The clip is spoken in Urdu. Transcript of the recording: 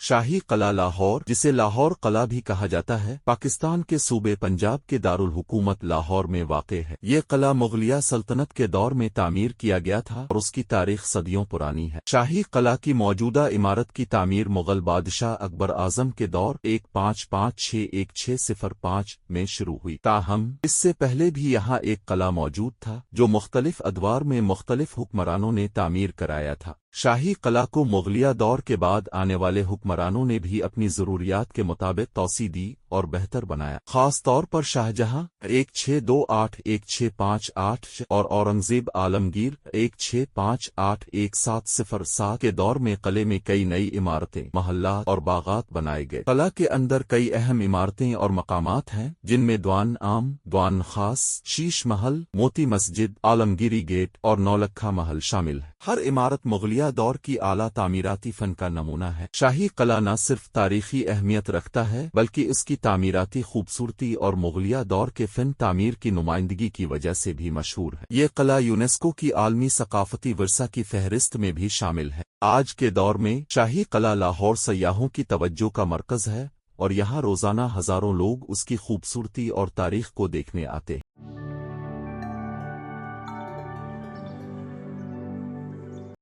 شاہی قلعہ لاہور، جسے لاہور قلعہ بھی کہا جاتا ہے، پاکستان کے صوبے پنجاب کے دارالحکومت لاہور میں واقع ہے۔ یہ قلعہ مغلیہ سلطنت کے دور میں تعمیر کیا گیا تھا اور اس کی تاریخ صدیوں پرانی ہے۔ شاہی قلعہ کی موجودہ عمارت کی تعمیر مغل بادشاہ اکبر اعظم کے دور 1556-1605 میں شروع ہوئی، تاہم اس سے پہلے بھی یہاں ایک قلعہ موجود تھا جو مختلف ادوار میں مختلف حکمرانوں نے تعمیر کرایا تھا۔ شاہی قلعہ کو مغلیہ دور کے بعد آنے والے حکمرانوں نے بھی اپنی ضروریات کے مطابق توسیع دی اور بہتر بنایا، خاص طور پر شاہجہاں 1628-1658 اور اورنگزیب عالمگیر 1658-1707 کے دور میں قلعے میں کئی نئی عمارتیں، محلات اور باغات بنائے گئے۔ قلعہ کے اندر کئی اہم عمارتیں اور مقامات ہیں جن میں دیوان عام، دیوان خاص، شیش محل، موتی مسجد، عالمگیری گیٹ اور نولکھا محل شامل ہیں۔ ہر عمارت مغلیہ دور کی اعلیٰ تعمیراتی فن کا نمونہ ہے۔ شاہی قلعہ نہ صرف تاریخی اہمیت رکھتا ہے بلکہ اس کی تعمیراتی خوبصورتی اور مغلیہ دور کے فن تعمیر کی نمائندگی کی وجہ سے بھی مشہور ہے۔ یہ قلعہ یونیسکو کی عالمی ثقافتی ورثہ کی فہرست میں بھی شامل ہے۔ آج کے دور میں شاہی قلعہ لاہور سیاحوں کی توجہ کا مرکز ہے اور یہاں روزانہ ہزاروں لوگ اس کی خوبصورتی اور تاریخ کو دیکھنے آتے ہیں۔